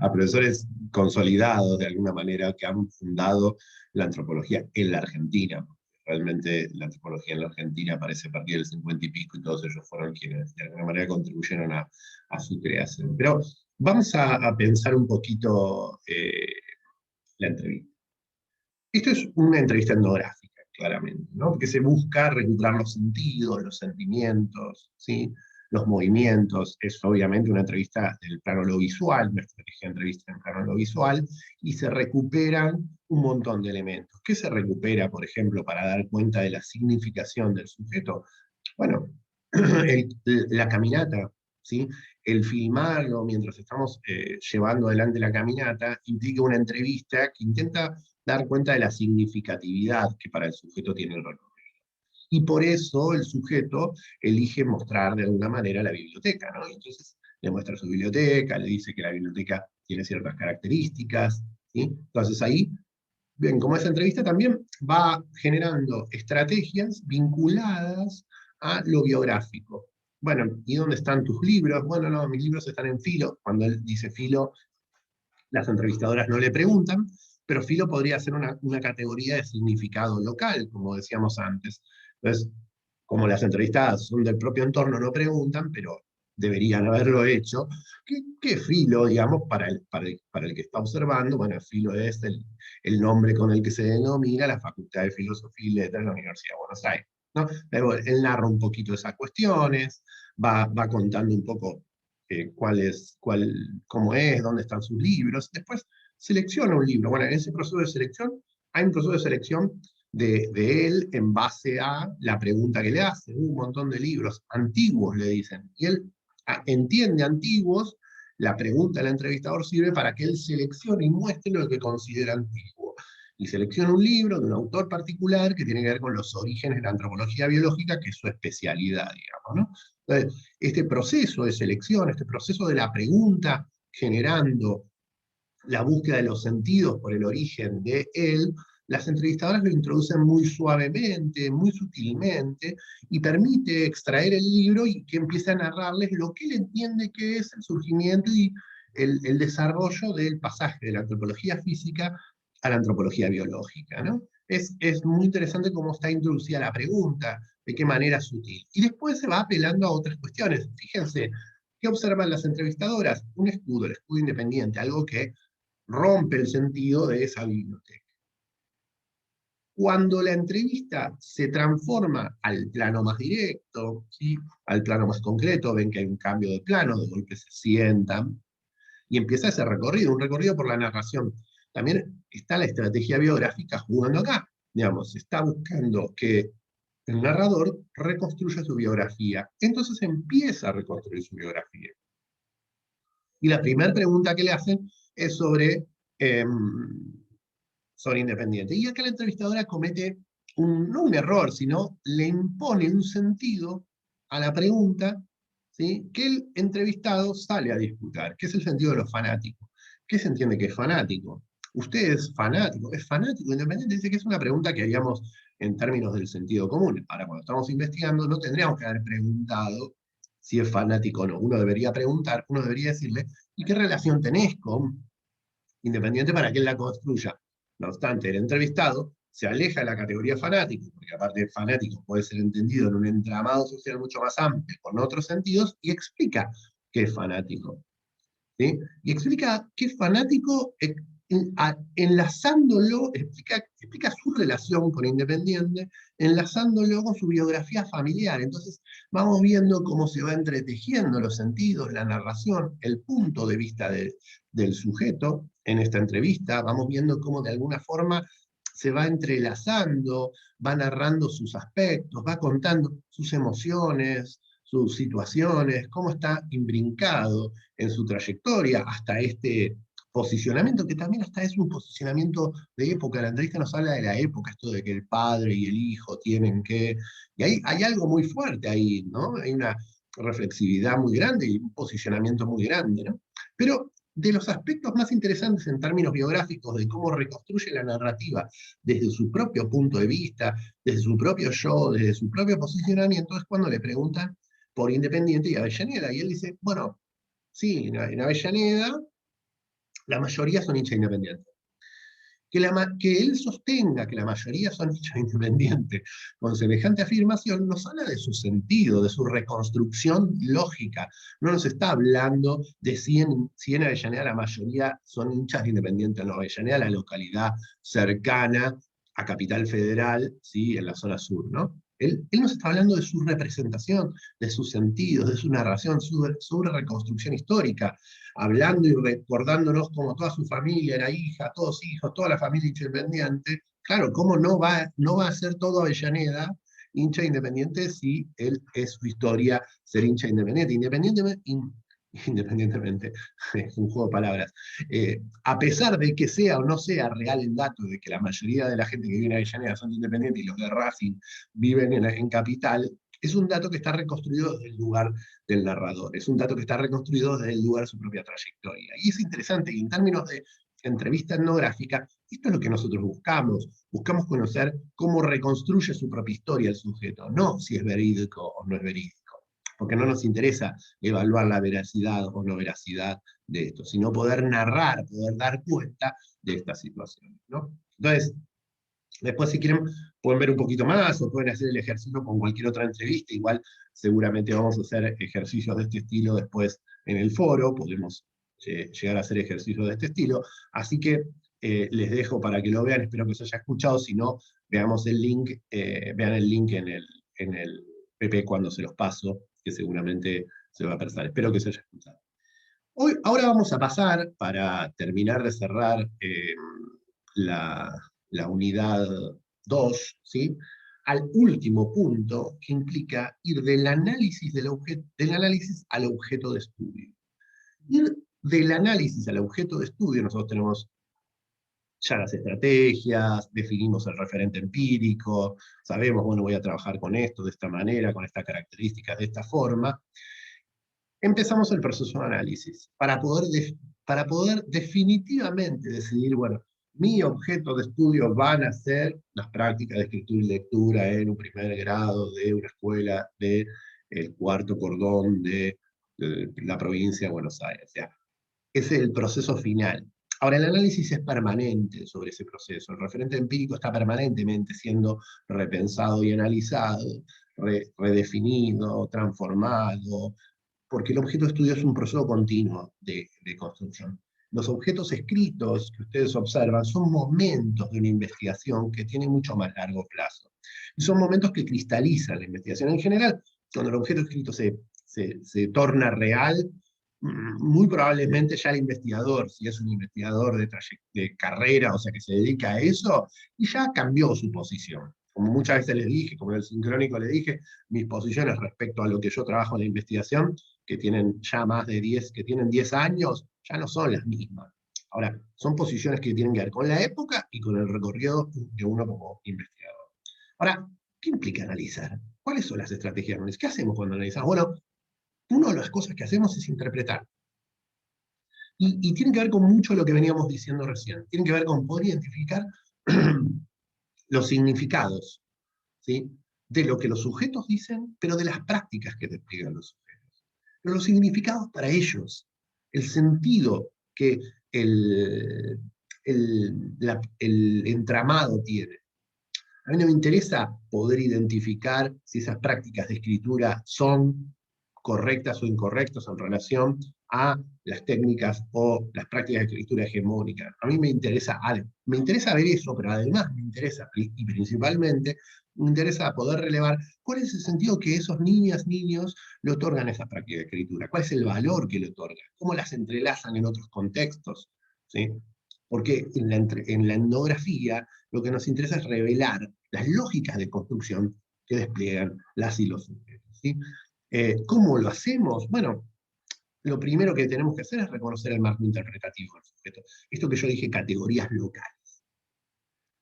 a profesores consolidados de alguna manera que han fundado la antropología en la Argentina. Realmente la antropología en la Argentina aparece a partir del 50 y pico y todos ellos fueron quienes de alguna manera contribuyeron a su creación. Pero vamos a pensar un poquito la entrevista. Esto es una entrevista etnográfica, claramente, ¿no? Porque se busca recuperar los sentidos, los sentimientos, ¿sí? Los movimientos. Es obviamente una entrevista del plano lo visual, una estrategia de entrevista en el plano lo visual, y se recuperan un montón de elementos. ¿Qué se recupera, por ejemplo, para dar cuenta de la significación del sujeto? Bueno, la caminata, ¿sí? El filmarlo mientras estamos llevando adelante la caminata implica una entrevista que intenta dar cuenta de la significatividad que para el sujeto tiene el recorrido. Y por eso el sujeto elige mostrar de alguna manera la biblioteca, ¿no? Entonces le muestra su biblioteca, le dice que la biblioteca tiene ciertas características, ¿sí? Entonces ahí, ven, como esa entrevista también va generando estrategias vinculadas a lo biográfico. Bueno, ¿y dónde están tus libros? Bueno, no, mis libros están en Filo. Cuando él dice Filo, las entrevistadoras no le preguntan, pero Filo podría ser una categoría de significado local, como decíamos antes. Entonces, como las entrevistadas son del propio entorno, no preguntan, pero deberían haberlo hecho. ¿Qué Filo, digamos, para el que está observando? Bueno, Filo es el nombre con el que se denomina la Facultad de Filosofía y Letras de la Universidad de Buenos Aires, ¿no? Pero él narra un poquito esas cuestiones, va contando un poco cómo es, dónde están sus libros. Después selecciona un libro. Bueno, en ese proceso de selección, hay un proceso de selección de él en base a la pregunta que le hacen. Un montón de libros antiguos, le dicen. Y él entiende antiguos, la pregunta del entrevistador sirve para que él seleccione y muestre lo que considera antiguo. Y selecciona un libro de un autor particular que tiene que ver con los orígenes de la antropología biológica, que es su especialidad, digamos, ¿no? Entonces, este proceso de selección, este proceso de la pregunta generando la búsqueda de los sentidos por el origen de él, las entrevistadoras lo introducen muy suavemente, muy sutilmente, y permite extraer el libro y que empiece a narrarles lo que él entiende que es el surgimiento y el desarrollo del pasaje de la antropología física a la antropología biológica, ¿no? Es muy interesante cómo está introducida la pregunta, de qué manera sutil. Y después se va apelando a otras cuestiones. Fíjense, ¿qué observan las entrevistadoras? Un escudo, el escudo independiente, algo que rompe el sentido de esa biblioteca. Cuando la entrevista se transforma al plano más directo, ¿sí? Al plano más concreto, ven que hay un cambio de plano, de golpe se sientan, y empieza ese recorrido, un recorrido por la narración. También está la estrategia biográfica jugando acá. Digamos, está buscando que el narrador reconstruya su biografía. Entonces empieza a reconstruir su biografía. Y la primera pregunta que le hacen es sobre Independiente. Y acá la entrevistadora comete no un error, sino le impone un sentido a la pregunta, ¿sí? Que el entrevistado sale a disputar, que es el sentido de los fanáticos. ¿Qué se entiende que es fanático? ¿Usted es fanático Independiente? Dice que es una pregunta que haríamos en términos del sentido común. Ahora, cuando estamos investigando, no tendríamos que haber preguntado si es fanático o no. Uno debería preguntar, uno debería decirle, ¿y qué relación tenés con Independiente para que él la construya? No obstante, el entrevistado se aleja de la categoría fanático, porque aparte de fanático puede ser entendido en un entramado social mucho más amplio, con otros sentidos, y explica qué es fanático. ¿Sí? Y explica qué es fanático enlazándolo, explica su relación con Independiente, enlazándolo con su biografía familiar. Entonces vamos viendo cómo se va entretejiendo los sentidos, la narración, el punto de vista del sujeto en esta entrevista, vamos viendo cómo de alguna forma se va entrelazando, va narrando sus aspectos, va contando sus emociones, sus situaciones, cómo está imbrincado en su trayectoria hasta este posicionamiento, que también hasta es un posicionamiento de época. La entrevista nos habla de la época, esto de que el padre y el hijo tienen que... Y hay algo muy fuerte ahí, ¿no? Hay una reflexividad muy grande y un posicionamiento muy grande, ¿no? Pero de los aspectos más interesantes en términos biográficos de cómo reconstruye la narrativa desde su propio punto de vista, desde su propio yo, desde su propio posicionamiento, es cuando le preguntan por Independiente y Avellaneda. Y él dice, bueno, sí, en Avellaneda la mayoría son hinchas independientes. Que él sostenga que la mayoría son hinchas independientes con semejante afirmación nos habla de su sentido, de su reconstrucción lógica. No nos está hablando de si en Avellaneda la mayoría son hinchas independientes. No, Avellaneda la localidad cercana a Capital Federal, ¿sí? En la zona sur, ¿no? Él nos está hablando de su representación, de sus sentidos, de su narración, su reconstrucción histórica, hablando y recordándonos como toda su familia era hija, todos hijos, toda la familia hincha independiente. Claro, ¿cómo no va a ser todo Avellaneda hincha independiente si él es su historia ser hincha independiente? Independientemente, es un juego de palabras. A pesar de que sea o no sea real el dato de que la mayoría de la gente que vive en Avellaneda son independientes y los de Racing viven en Capital, es un dato que está reconstruido desde el lugar del narrador, es un dato que está reconstruido desde el lugar de su propia trayectoria. Y es interesante, y en términos de entrevista etnográfica, esto es lo que nosotros buscamos conocer cómo reconstruye su propia historia el sujeto, no si es verídico o no es verídico, porque no nos interesa evaluar la veracidad o no veracidad de esto, sino poder narrar, poder dar cuenta de estas situaciones, ¿no? Entonces, después, si quieren, pueden ver un poquito más o pueden hacer el ejercicio con cualquier otra entrevista. Igual, seguramente vamos a hacer ejercicios de este estilo después en el foro. Podemos llegar a hacer ejercicios de este estilo. Así que les dejo para que lo vean. Espero que se haya escuchado. Si no, veamos el link, vean el link en el PP cuando se los paso, que seguramente se va a pasar. Espero que se haya escuchado. Ahora vamos a pasar, para terminar de cerrar la, la unidad 2, ¿sí? Al último punto que implica ir del análisis, del análisis al objeto de estudio. Ir del análisis al objeto de estudio, nosotros tenemos ya las estrategias, definimos el referente empírico, sabemos, bueno, voy a trabajar con esto, de esta manera, con estas características, de esta forma. Empezamos el proceso de análisis para poder definitivamente decidir, bueno, mi objeto de estudio van a ser las prácticas de escritura y lectura en un primer grado de una escuela del cuarto cordón de la provincia de Buenos Aires. O sea, ese es el proceso final. Ahora, el análisis es permanente sobre ese proceso. El referente empírico está permanentemente siendo repensado y analizado, redefinido, transformado, porque el objeto de estudio es un proceso continuo de construcción. Los objetos escritos que ustedes observan son momentos de una investigación que tiene mucho más largo plazo. Y son momentos que cristalizan la investigación. En general, cuando el objeto escrito se torna real, muy probablemente ya el investigador, si es un investigador de carrera, o sea, que se dedica a eso, y ya cambió su posición. Como muchas veces les dije, como en el sincrónico le dije, mis posiciones respecto a lo que yo trabajo en la investigación, que tienen ya más de 10, que tienen 10 años, ya no son las mismas. Ahora, son posiciones que tienen que ver con la época y con el recorrido de uno como investigador. Ahora, ¿qué implica analizar? ¿Cuáles son las estrategias de análisis? ¿Qué hacemos cuando analizamos? Bueno, una de las cosas que hacemos es interpretar. Y tiene que ver con mucho lo que veníamos diciendo recién. Tiene que ver con poder identificar los significados, ¿sí? De lo que los sujetos dicen, pero de las prácticas que despliegan los sujetos. Pero los significados para ellos, el sentido que el entramado tiene. A mí no me interesa poder identificar si esas prácticas de escritura son correctas o incorrectas en relación a las técnicas o las prácticas de escritura hegemónicas. A mí me interesa algo. Me interesa ver eso, pero además me interesa, y principalmente, me interesa poder relevar cuál es el sentido que esos niños le otorgan a esa práctica de escritura, cuál es el valor que le otorgan, cómo las entrelazan en otros contextos, ¿sí? Porque en la etnografía lo que nos interesa es revelar las lógicas de construcción que despliegan las y los sujetos, ¿sí? ¿Cómo lo hacemos? Bueno, lo primero que tenemos que hacer es reconocer el marco interpretativo del sujeto. Esto que yo dije, categorías locales.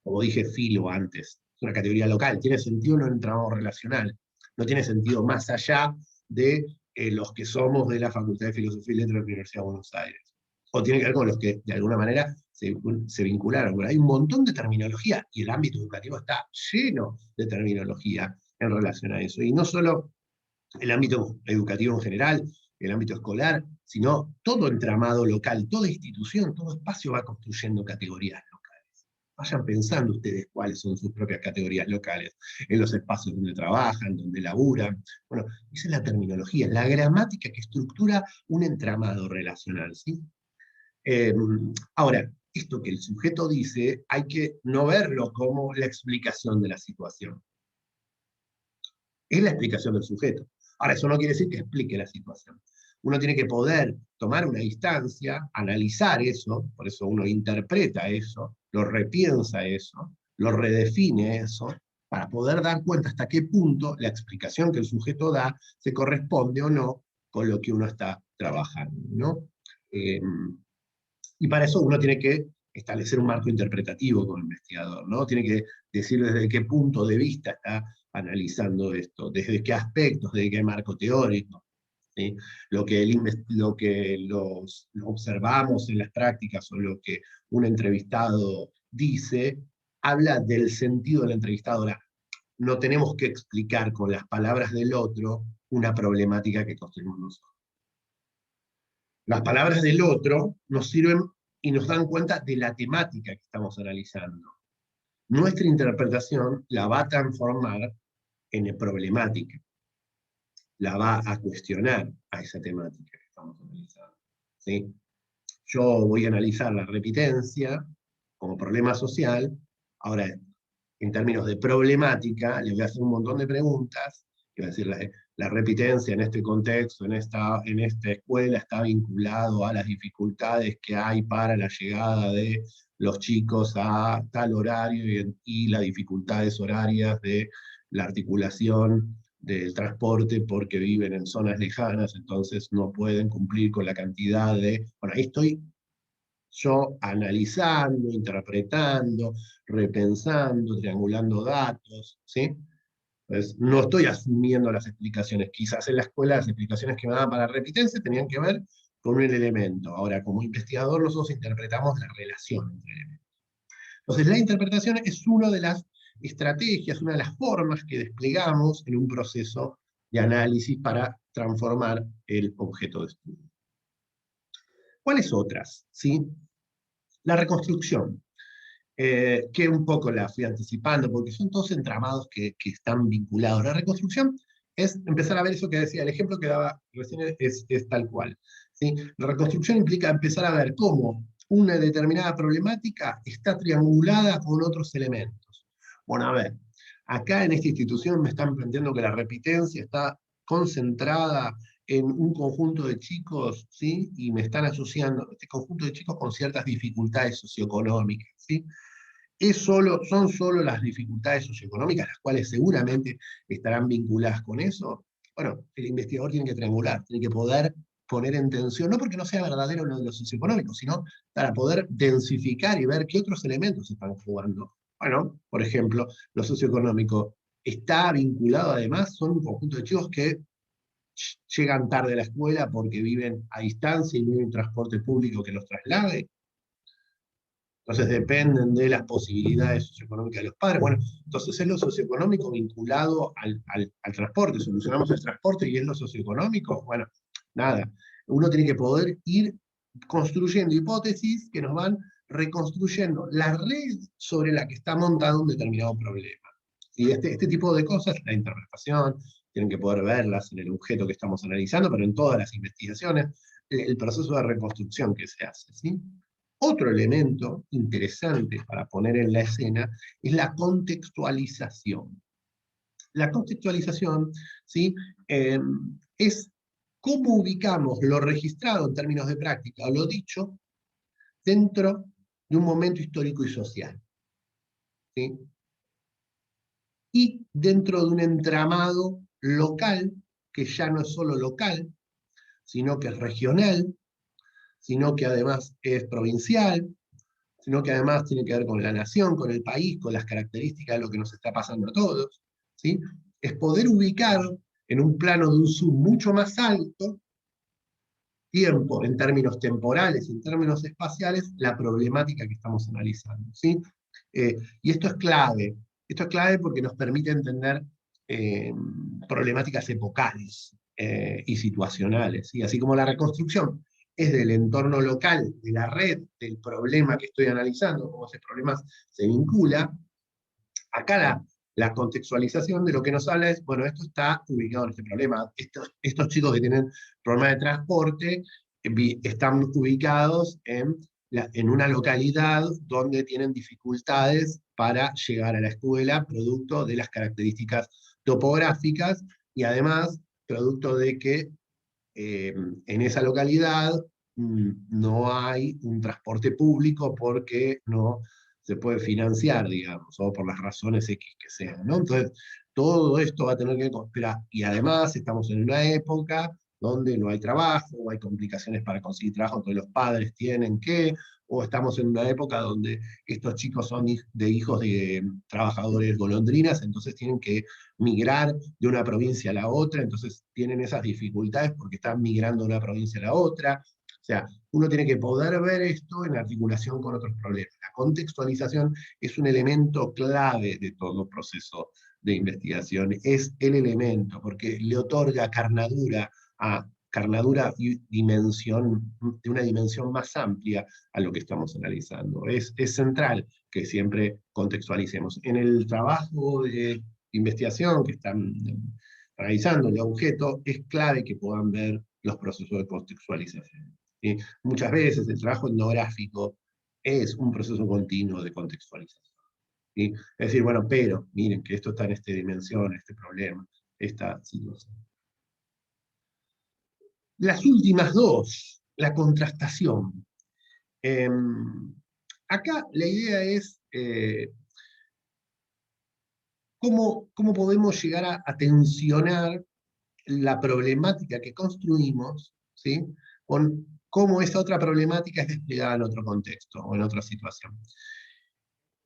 Como dije filo antes, es una categoría local, tiene sentido en un entramado relacional, no tiene sentido más allá de los que somos de la Facultad de Filosofía y Letras de la Universidad de Buenos Aires. O tiene que ver con los que de alguna manera se vincularon. Bueno, hay un montón de terminología y el ámbito educativo está lleno de terminología en relación a eso. Y no solo el ámbito educativo en general, el ámbito escolar, sino todo entramado local, toda institución, todo espacio va construyendo categorías locales. Vayan pensando ustedes cuáles son sus propias categorías locales, en los espacios donde trabajan, donde laburan. Bueno, esa es la terminología, la gramática que estructura un entramado relacional, ¿sí? Ahora, esto que el sujeto dice, hay que no verlo como la explicación de la situación. Es la explicación del sujeto. Ahora, eso no quiere decir que explique la situación. Uno tiene que poder tomar una distancia, analizar eso, por eso uno interpreta eso, lo repiensa eso, lo redefine eso, para poder dar cuenta hasta qué punto la explicación que el sujeto da se corresponde o no con lo que uno está trabajando, ¿no? Y para eso uno tiene que establecer un marco interpretativo como investigador, ¿no? Tiene que decir desde qué punto de vista está analizando esto, desde qué aspectos, desde qué marco teórico. ¿Sí? Lo que lo observamos en las prácticas o lo que un entrevistado dice, habla del sentido del entrevistado. Ahora, no tenemos que explicar con las palabras del otro una problemática que construimos nosotros. Las palabras del otro nos sirven y nos dan cuenta de la temática que estamos analizando. Nuestra interpretación la va a transformar en problemática, la va a cuestionar a esa temática que estamos analizando. ¿Sí? Yo voy a analizar la repitencia como problema social, ahora en términos de problemática le voy a hacer un montón de preguntas, y voy a decir, la repitencia en este contexto, en esta escuela, está vinculado a las dificultades que hay para la llegada de los chicos a tal horario y las dificultades horarias de la articulación del transporte porque viven en zonas lejanas, entonces no pueden cumplir con la cantidad de... Bueno, ahí estoy yo analizando, interpretando, repensando, triangulando datos, ¿sí? Pues no estoy asumiendo las explicaciones. Quizás en la escuela las explicaciones que me daban para repitencia tenían que ver con un elemento. Ahora, como investigador, nosotros interpretamos la relación entre elementos. Entonces, la interpretación es una de las estrategias, una de las formas que desplegamos en un proceso de análisis para transformar el objeto de estudio. ¿Cuáles otras? ¿Sí? La reconstrucción. Que un poco la fui anticipando, porque son todos entramados que están vinculados. La reconstrucción es empezar a ver eso que decía, el ejemplo que daba recién es tal cual. ¿Sí? La reconstrucción implica empezar a ver cómo una determinada problemática está triangulada con otros elementos. Bueno, a ver, acá en esta institución me están planteando que la repitencia está concentrada en un conjunto de chicos, ¿sí? Y me están asociando este conjunto de chicos con ciertas dificultades socioeconómicas, ¿sí? ¿Son solo las dificultades socioeconómicas las cuales seguramente estarán vinculadas con eso? Bueno, el investigador tiene que triangular, tiene que poder poner en tensión, no porque no sea verdadero lo de lo socioeconómico, sino para poder densificar y ver qué otros elementos están jugando. Bueno, por ejemplo, lo socioeconómico está vinculado además, son un conjunto de chicos que llegan tarde a la escuela porque viven a distancia y no hay un transporte público que los traslade. Entonces dependen de las posibilidades socioeconómicas de los padres. Bueno, entonces es lo socioeconómico vinculado al transporte. Solucionamos el transporte y es lo socioeconómico. Bueno, nada. Uno tiene que poder ir construyendo hipótesis que nos van reconstruyendo la red sobre la que está montado un determinado problema. Y este tipo de cosas, la interpretación, tienen que poder verlas en el objeto que estamos analizando, pero en todas las investigaciones, el proceso de reconstrucción que se hace, ¿sí? Otro elemento interesante para poner en la escena es la contextualización. La contextualización, ¿sí? Es cómo ubicamos lo registrado en términos de práctica o lo dicho dentro de un momento histórico y social, ¿sí? Y dentro de un entramado local, que ya no es solo local, sino que es regional, sino que además es provincial, sino que además tiene que ver con la nación, con el país, con las características de lo que nos está pasando a todos, ¿sí? Es poder ubicar en un plano de un zoom mucho más alto, tiempo, en términos temporales, en términos espaciales, la problemática que estamos analizando, ¿sí? Y esto es clave porque nos permite entender eh, problemáticas epocales y situacionales, ¿sí? Así como la reconstrucción es del entorno local, de la red, del problema que estoy analizando, cómo ese problema se vincula, acá la contextualización de lo que nos habla es, bueno, esto está ubicado en este problema. Estos chicos que tienen problemas de transporte están ubicados en una localidad donde tienen dificultades para llegar a la escuela, producto de las características topográficas y además producto de que en esa localidad no hay un transporte público porque no se puede financiar, digamos, o por las razones X que sean, ¿no? Entonces, todo esto va a tener que esperar. Y además estamos en una época donde no hay trabajo, o hay complicaciones para conseguir trabajo, entonces los padres tienen que, o estamos en una época donde estos chicos son de hijos de trabajadores golondrinas, entonces tienen que migrar de una provincia a la otra, entonces tienen esas dificultades porque están migrando de una provincia a la otra. O sea, uno tiene que poder ver esto en articulación con otros problemas. La contextualización es un elemento clave de todo proceso de investigación, es el elemento, porque le otorga carnadura y dimensión, de una dimensión más amplia a lo que estamos analizando. Es central que siempre contextualicemos. En el trabajo de investigación que están realizando el objeto, es clave que puedan ver los procesos de contextualización. ¿Sí? Muchas veces el trabajo etnográfico es un proceso continuo de contextualización. ¿Sí? Es decir, bueno, pero miren que esto está en esta dimensión, este problema, esta situación. Las últimas dos, la contrastación. Eh, Acá la idea es cómo podemos llegar a tensionar la problemática que construimos, ¿sí? Con cómo esa otra problemática es desplegada en otro contexto o en otra situación.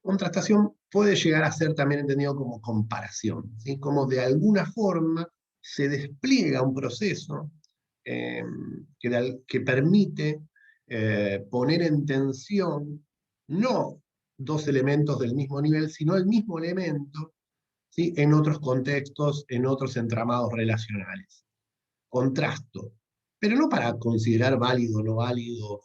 Contrastación puede llegar a ser también entendido como comparación, ¿sí? Como de alguna forma se despliega un proceso eh, que permite poner en tensión no dos elementos del mismo nivel, sino el mismo elemento, ¿sí? En otros contextos, en otros entramados relacionales. Contrasto, pero no para considerar válido o no válido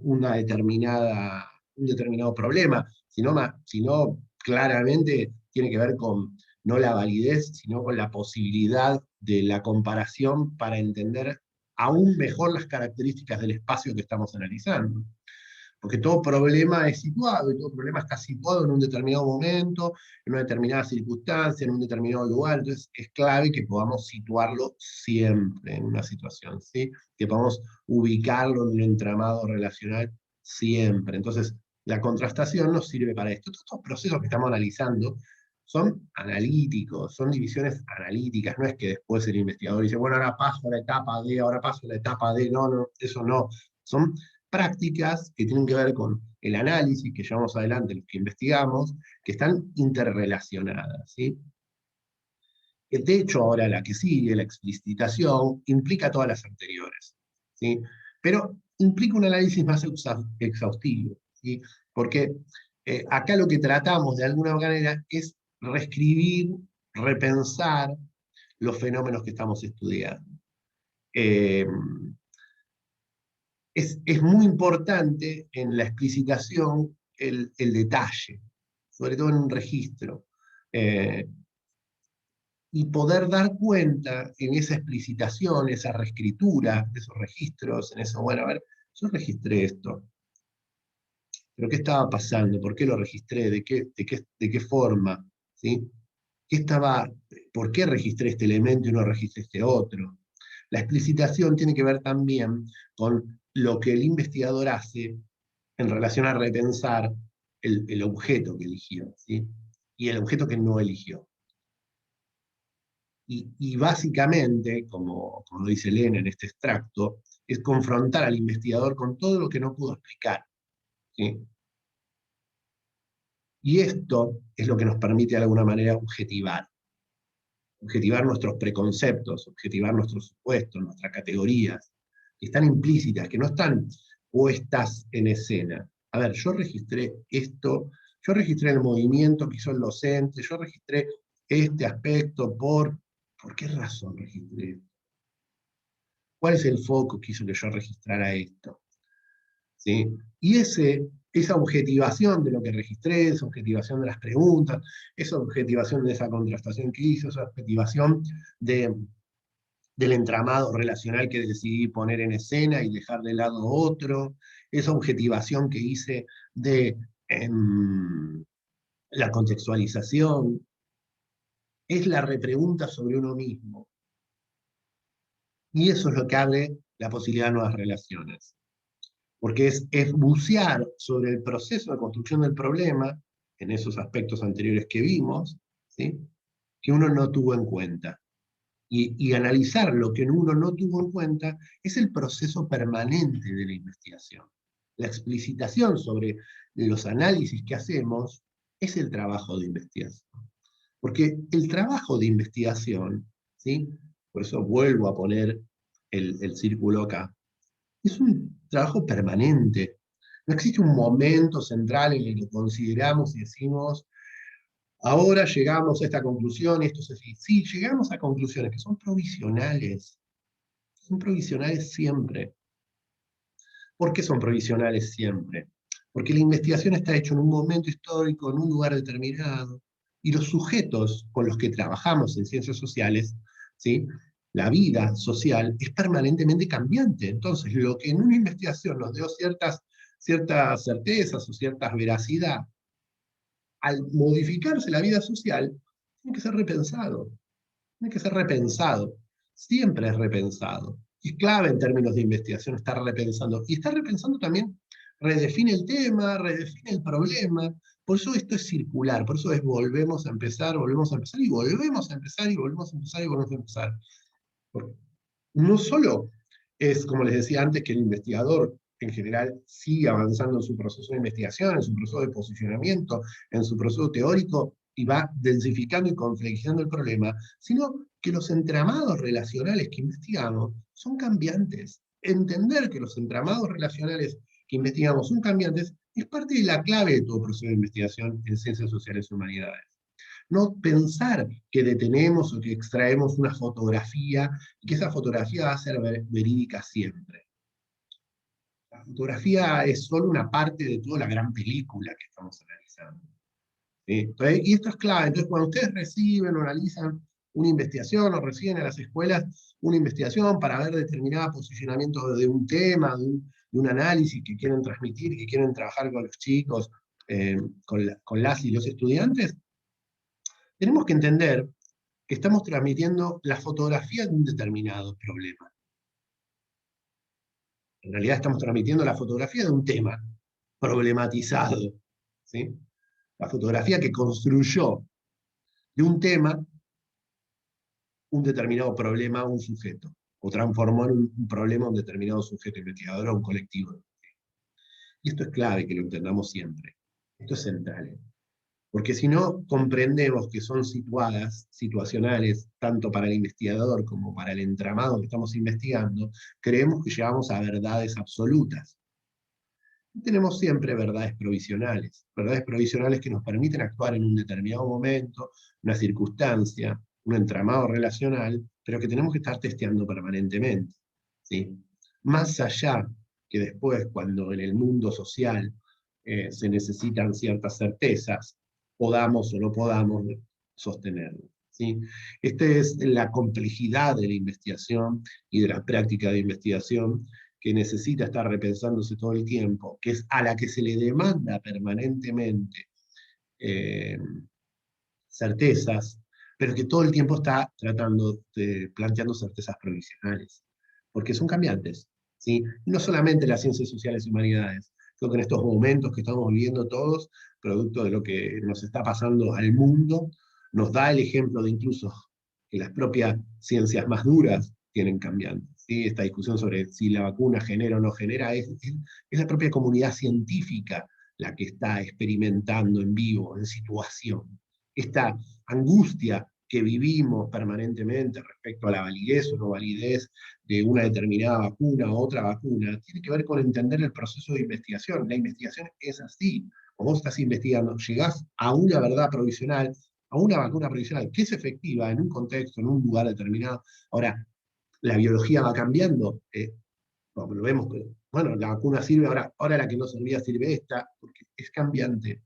un determinado problema, sino claramente tiene que ver con no la validez, sino con la posibilidad de la comparación para entender aún mejor las características del espacio que estamos analizando. Porque todo problema es situado, y todo problema está situado en un determinado momento, en una determinada circunstancia, en un determinado lugar. Entonces es clave que podamos situarlo siempre en una situación, ¿sí? Que podamos ubicarlo en un entramado relacional siempre. Entonces, la contrastación nos sirve para esto. Todos estos procesos que estamos analizando son analíticos, son divisiones analíticas, no es que después el investigador dice, bueno, ahora paso a la etapa D, ahora paso a la etapa D, no, eso no. Son prácticas que tienen que ver con el análisis que llevamos adelante, los que investigamos, que están interrelacionadas, ¿sí? De hecho, ahora la que sigue, la explicitación, implica todas las anteriores, ¿sí? Pero implica un análisis más exhaustivo, ¿sí? Porque acá lo que tratamos de alguna manera es reescribir, repensar los fenómenos que estamos estudiando. Eh, es muy importante en la explicitación el detalle, sobre todo en un registro. Y poder dar cuenta en esa explicitación, esa reescritura, esos registros, en eso, bueno, a ver, yo registré esto, pero ¿qué estaba pasando? ¿Por qué lo registré? ¿De qué forma? ¿Sí? ¿Qué estaba, ¿Por qué registré este elemento y no registré este otro? La explicitación tiene que ver también con lo que el investigador hace en relación a repensar el objeto que eligió, ¿sí? Y el objeto que no eligió. Y básicamente, como dice Elena en este extracto, es confrontar al investigador con todo lo que no pudo explicar, ¿sí? Y esto es lo que nos permite de alguna manera objetivar nuestros preconceptos, objetivar nuestros supuestos, nuestras categorías, que están implícitas, que no están puestas en escena. A ver, yo registré esto, yo registré el movimiento que hizo el docente, yo registré este aspecto ¿por qué razón registré esto? ¿Cuál es el foco que hizo que yo registrara esto? ¿Sí? Y esa objetivación de lo que registré, esa objetivación de las preguntas, esa objetivación de esa contrastación que hizo, esa objetivación del entramado relacional que decidí poner en escena y dejar de lado otro, esa objetivación que hice de la contextualización, es la repregunta sobre uno mismo. Y eso es lo que abre la posibilidad de nuevas relaciones. Porque es bucear sobre el proceso de construcción del problema, en esos aspectos anteriores que vimos, ¿sí? Que uno no tuvo en cuenta. Y analizar lo que uno no tuvo en cuenta es el proceso permanente de la investigación. La explicitación sobre los análisis que hacemos es el trabajo de investigación. Porque el trabajo de investigación, ¿sí? Por eso vuelvo a poner el círculo acá, es un trabajo permanente. No existe un momento central en el que consideramos y decimos, ahora llegamos a esta conclusión, esto es así. Sí, llegamos a conclusiones que son provisionales. Son provisionales siempre. ¿Por qué son provisionales siempre? Porque la investigación está hecha en un momento histórico, en un lugar determinado, y los sujetos con los que trabajamos en ciencias sociales, ¿sí? La vida social es permanentemente cambiante. Entonces, lo que en una investigación nos dio ciertas certezas o cierta veracidad, al modificarse la vida social, tiene que ser repensado. Tiene que ser repensado. Siempre es repensado. Y es clave en términos de investigación estar repensando. Y estar repensando también redefine el tema, redefine el problema. Por eso esto es circular, por eso es volvemos a empezar y volvemos a empezar y volvemos a empezar y volvemos a empezar y volvemos a empezar. Porque no solo es, como les decía antes, que el investigador en general sigue avanzando en su proceso de investigación, en su proceso de posicionamiento, en su proceso teórico, y va densificando y complejizando el problema, sino que los entramados relacionales que investigamos son cambiantes. Entender que los entramados relacionales que investigamos son cambiantes es parte de la clave de todo proceso de investigación en ciencias sociales y humanidades. No pensar que detenemos o que extraemos una fotografía y que esa fotografía va a ser verídica siempre. La fotografía es solo una parte de toda la gran película que estamos analizando. ¿Sí? Entonces, y esto es clave. Entonces, cuando ustedes reciben o analizan una investigación o reciben a las escuelas una investigación para ver determinado posicionamiento de un tema, de un análisis que quieren transmitir, que quieren trabajar con los chicos, con las y los estudiantes, tenemos que entender que estamos transmitiendo la fotografía de un determinado problema. En realidad estamos transmitiendo la fotografía de un tema problematizado, ¿sí? La fotografía que construyó de un tema un determinado problema a un sujeto, o transformó en un problema a un determinado sujeto investigador o un colectivo. Y esto es clave que lo entendamos siempre. Esto es central. Porque si no comprendemos que son situacionales, tanto para el investigador como para el entramado que estamos investigando, creemos que llegamos a verdades absolutas. Y tenemos siempre verdades provisionales que nos permiten actuar en un determinado momento, una circunstancia, un entramado relacional, pero que tenemos que estar testeando permanentemente, ¿sí? Más allá que después, cuando en el mundo social se necesitan ciertas certezas, podamos o no podamos sostenerlo. ¿Sí? Esta es la complejidad de la investigación y de la práctica de investigación que necesita estar repensándose todo el tiempo, que es a la que se le demanda permanentemente eh, certezas, pero que todo el tiempo está tratando de planteando certezas provisionales, porque son cambiantes, ¿sí? Y no solamente las ciencias sociales y humanidades, creo que en estos momentos que estamos viviendo todos, producto de lo que nos está pasando al mundo, nos da el ejemplo de incluso que las propias ciencias más duras tienen cambiando. ¿Sí? Esta discusión sobre si la vacuna genera o no genera, es la propia comunidad científica la que está experimentando en vivo, en situación. Esta angustia que vivimos permanentemente respecto a la validez o no validez de una determinada vacuna o otra vacuna, tiene que ver con entender el proceso de investigación. La investigación es así. Cuando vos estás investigando, llegás a una verdad provisional, a una vacuna provisional que es efectiva en un contexto, en un lugar determinado. Ahora, la biología va cambiando, lo vemos, pero, bueno, la vacuna sirve, ahora la que no servía sirve esta, porque es cambiante.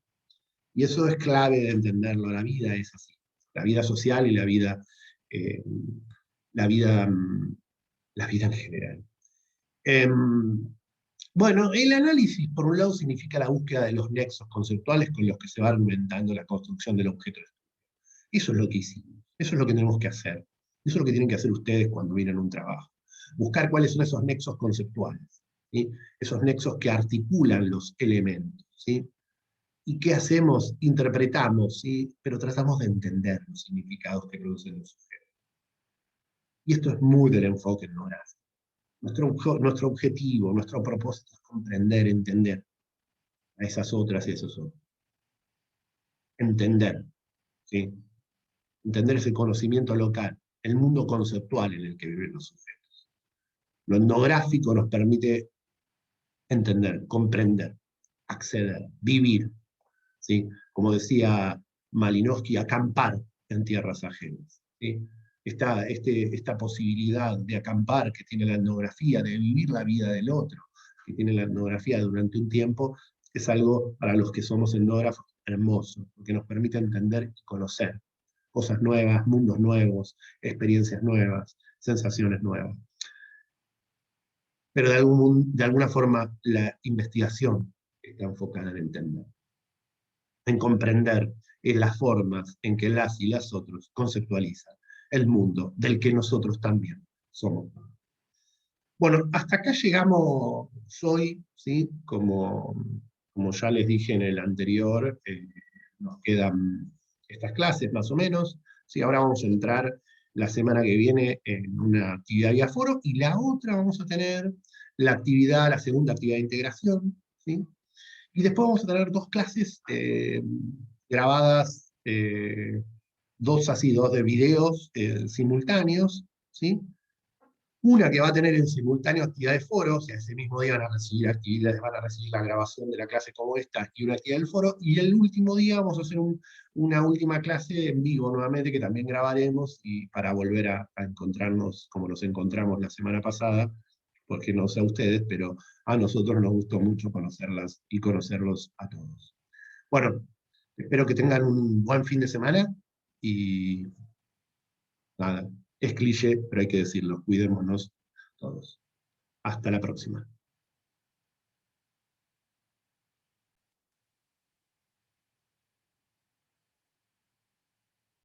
Y eso es clave de entenderlo, la vida es así. La vida social y eh, la vida, la vida en general. Bueno, el análisis, por un lado, significa la búsqueda de los nexos conceptuales con los que se va argumentando la construcción del objeto de estudio. Eso es lo que hicimos, eso es lo que tenemos que hacer. Eso es lo que tienen que hacer ustedes cuando vienen a un trabajo. Buscar cuáles son esos nexos conceptuales, ¿sí? Esos nexos que articulan los elementos, ¿sí? ¿Y qué hacemos? Interpretamos, ¿sí? Pero tratamos de entender los significados que producen los sujetos. Y esto es muy del enfoque etnográfico. Nuestro objetivo, nuestro propósito es comprender, entender a esas otras y a esos otros. Entender, ¿sí? Entender ese conocimiento local, el mundo conceptual en el que viven los sujetos. Lo etnográfico nos permite entender, comprender, acceder, vivir, ¿sí? Como decía Malinowski, acampar en tierras ajenas, ¿sí? Esta posibilidad de acampar que tiene la etnografía, de vivir la vida del otro, que tiene la etnografía durante un tiempo, es algo para los que somos etnógrafos hermoso, porque nos permite entender y conocer cosas nuevas, mundos nuevos, experiencias nuevas, sensaciones nuevas. Pero de alguna forma la investigación está enfocada en entender, en comprender las formas en que las y las otros conceptualizan el mundo del que nosotros también somos. Bueno, hasta acá llegamos hoy, ¿sí? Como ya les dije en el anterior, nos quedan estas clases más o menos, ¿sí? Ahora vamos a entrar la semana que viene en una actividad vía foro, y la otra vamos a tener la segunda actividad de integración, ¿sí? Y después vamos a tener dos clases grabadas, dos de videos simultáneos, ¿sí? Una que va a tener en simultáneo actividad de foro, o sea, ese mismo día van a recibir actividades, van a recibir la grabación de la clase como esta y una actividad del foro, y el último día vamos a hacer una última clase en vivo nuevamente, que también grabaremos, y para volver a encontrarnos como nos encontramos la semana pasada, porque no sé a ustedes, pero a nosotros nos gustó mucho conocerlas y conocerlos a todos. Bueno, espero que tengan un buen fin de semana, y nada, es cliché, pero hay que decirlo, cuidémonos todos. Hasta la próxima.